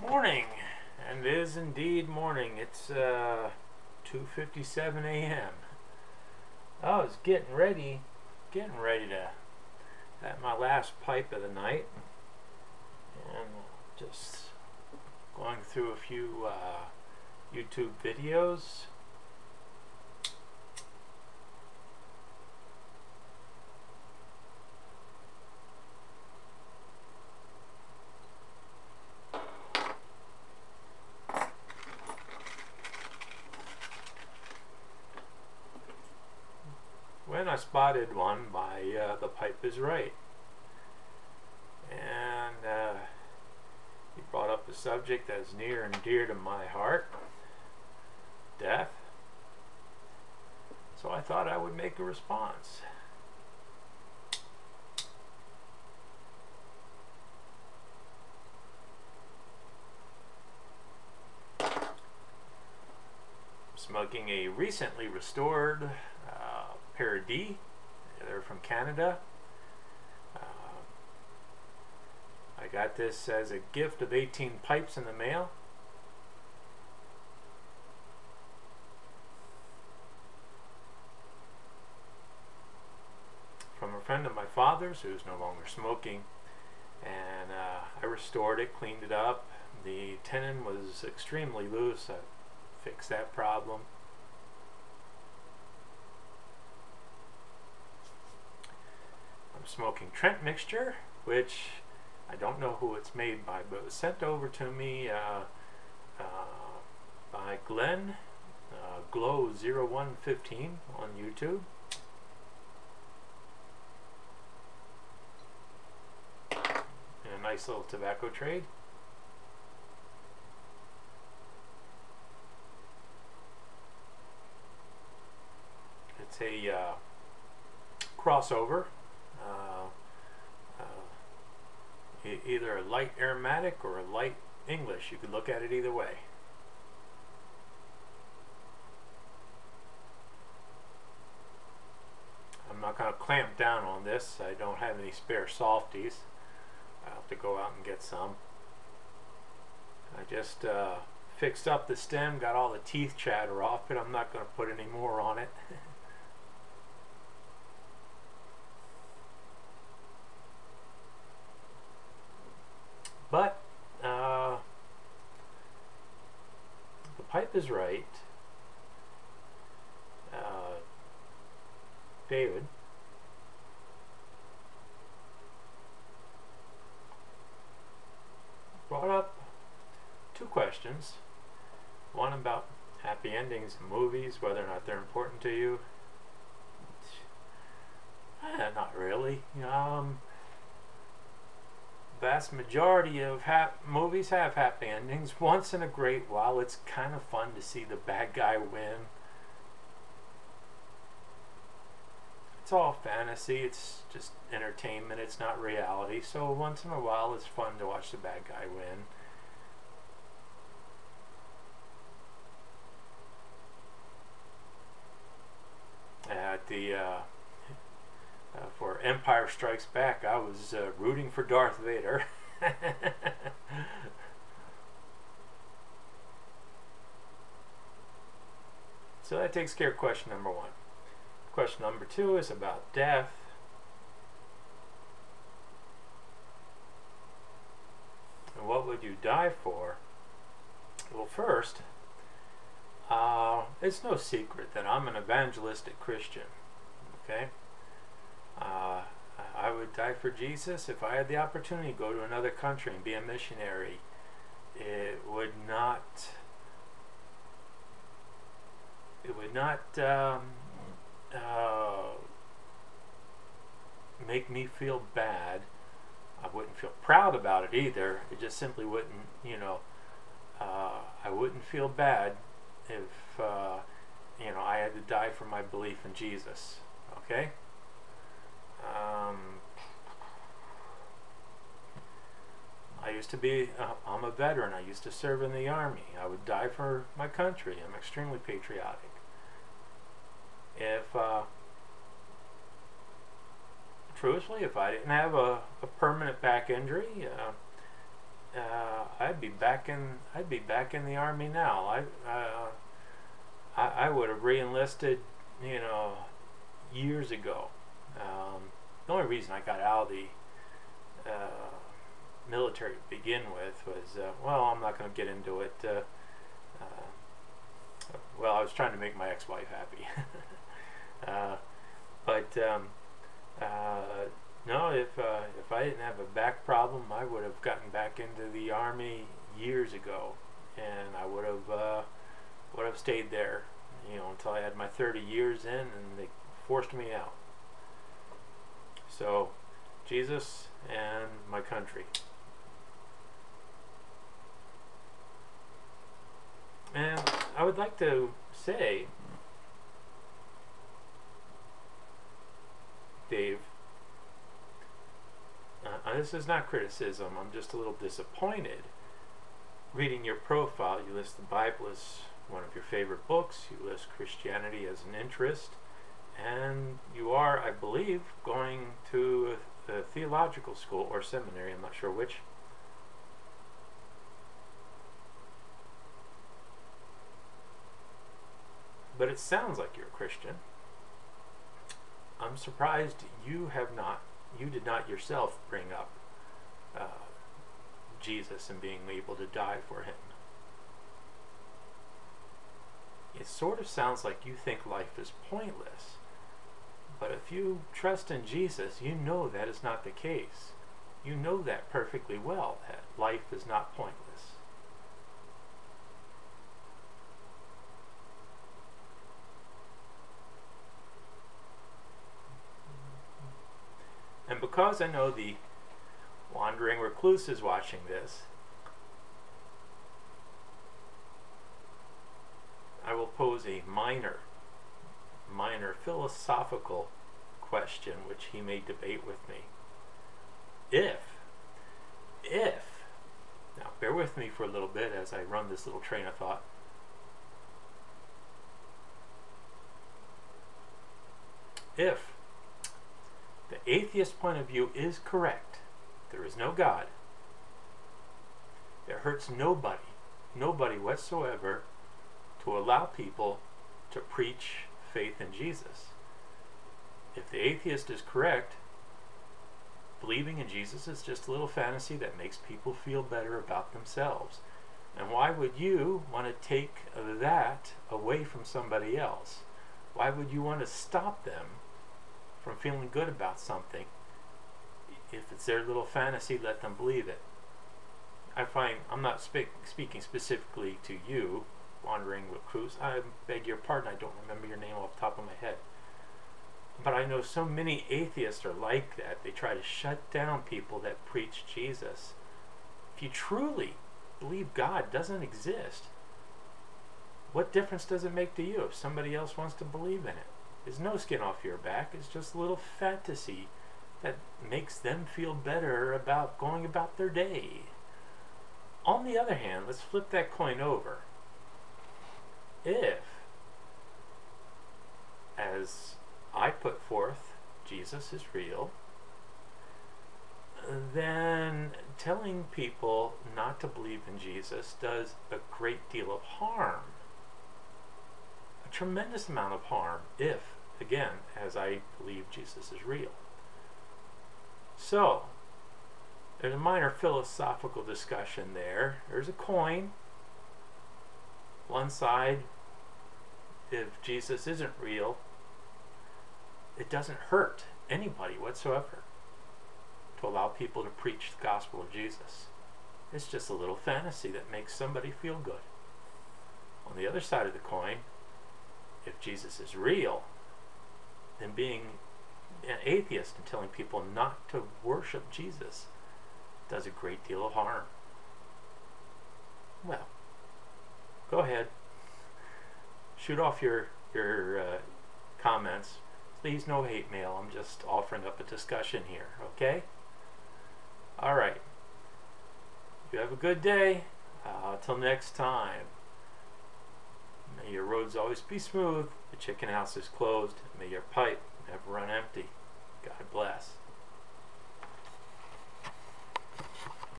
Morning, and it is indeed morning. It's 2:57 a.m. I was getting ready to have my last pipe of the night, and just going through a few YouTube videos. When I spotted one by thePIPEisright, and he brought up a subject that's near and dear to my heart: death. So I thought I would make a response. Smoking a recently restored Paradis. They're from Canada. I got this as a gift of 18 pipes in the mail. From a friend of my father's who's no longer smoking. And I restored it, cleaned it up. The tenon was extremely loose. I fixed that problem. I'm smoking Trent mixture, which I don't know who it's made by, but it was sent over to me by Glenn, Glow0115 on YouTube. And a nice little tobacco trade. It's a crossover, either a light aromatic or a light English. You could look at it either way. I'm not going to clamp down on this. I don't have any spare softies. I'll have to go out and get some. I just fixed up the stem, got all the teeth chatter off, but I'm not going to put any more on it. But the pipe is right. David brought up two questions. One about happy endings in movies, whether or not they're important to you. Not really. Vast majority of movies have happy endings. Once in a great while, it's kind of fun to see the bad guy win. It's all fantasy. It's just entertainment. It's not reality. So once in a while, it's fun to watch the bad guy win. At the for Empire Strikes Back, I was rooting for Darth Vader. So that takes care of question number one. Question number two is about death. And what would you die for? Well, first, it's no secret that I'm an evangelistic Christian. Okay? I would die for Jesus if I had the opportunity to go to another country and be a missionary. It would not make me feel bad. I wouldn't feel proud about it either. It just simply wouldn't, I wouldn't feel bad if, I had to die for my belief in Jesus. Okay? I used to be, I'm a veteran. I used to serve in the Army. I would die for my country. I'm extremely patriotic. If, truthfully, if I didn't have a permanent back injury, I'd I'd be back in the army now. I would have re-enlisted, you know, years ago. The only reason I got out of the military to begin with was, well, I'm not going to get into it. Well, I was trying to make my ex-wife happy. No, if I didn't have a back problem, I would have gotten back into the army years ago, and I would have stayed there, you know, until I had my 30 years in, and they forced me out. So, Jesus and my country. And I would like to say, Dave, this is not criticism, I'm just a little disappointed. Reading your profile, you list the Bible as one of your favorite books, you list Christianity as an interest, and you are, I believe, going to a theological school or seminary, I'm not sure which. But it sounds like you're a Christian. I'm surprised you did not yourself bring up Jesus and being able to die for him. It sort of sounds like you think life is pointless. But if you trust in Jesus, you know that is not the case. You know that perfectly well, that life is not pointless. And because I know the wandering recluse is watching this, I will pose a minor philosophical question which he may debate with me. If, now bear with me for a little bit as I run this little train of thought. If the atheist point of view is correct, there is no God, it hurts nobody whatsoever to allow people to preach faith in Jesus. If the atheist is correct, believing in Jesus is just a little fantasy that makes people feel better about themselves. And why would you want to take that away from somebody else? Why would you want to stop them from feeling good about something? If it's their little fantasy, let them believe it. I find, I'm not speaking specifically to you, wandering recluse. I beg your pardon, I don't remember your name off the top of my head. But I know so many atheists are like that. They try to shut down people that preach Jesus. If you truly believe God doesn't exist, what difference does it make to you if somebody else wants to believe in it? There's no skin off your back. It's just a little fantasy that makes them feel better about going about their day. On the other hand, let's flip that coin over. If, as I put forth, Jesus is real, then telling people not to believe in Jesus does a great deal of harm. A tremendous amount of harm if, again, as I believe Jesus is real. So, there's a minor philosophical discussion there. There's a coin. One side, if Jesus isn't real, it doesn't hurt anybody whatsoever to allow people to preach the gospel of Jesus. It's just a little fantasy that makes somebody feel good. On the other side of the coin, if Jesus is real, then being an atheist and telling people not to worship Jesus does a great deal of harm. Well, go ahead. Shoot off your comments. Please, no hate mail. I'm just offering up a discussion here, okay? All right. You have a good day. Till next time. May your roads always be smooth. The chicken house is closed. May your pipe never run empty. God bless.